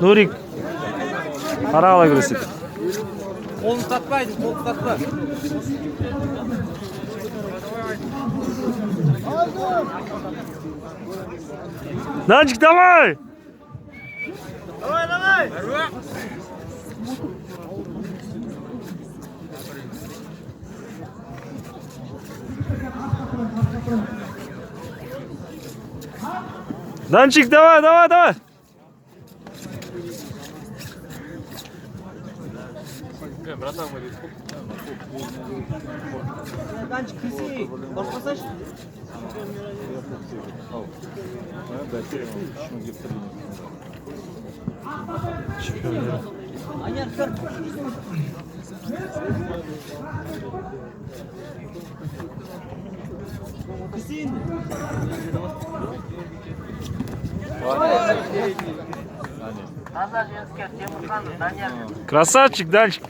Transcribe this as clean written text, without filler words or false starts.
Nurik. Qaraqala görürsün. Қолын сатпайды, қолын сатпа. Данчик, давай! Давай, давай! Данчик, давай, давай, давай! Данчик, кірсей, баспасаш. Аняр, кір. Кірсейін. Назар Женскер, Темурхан, Даняр. Красавчик, Данчик.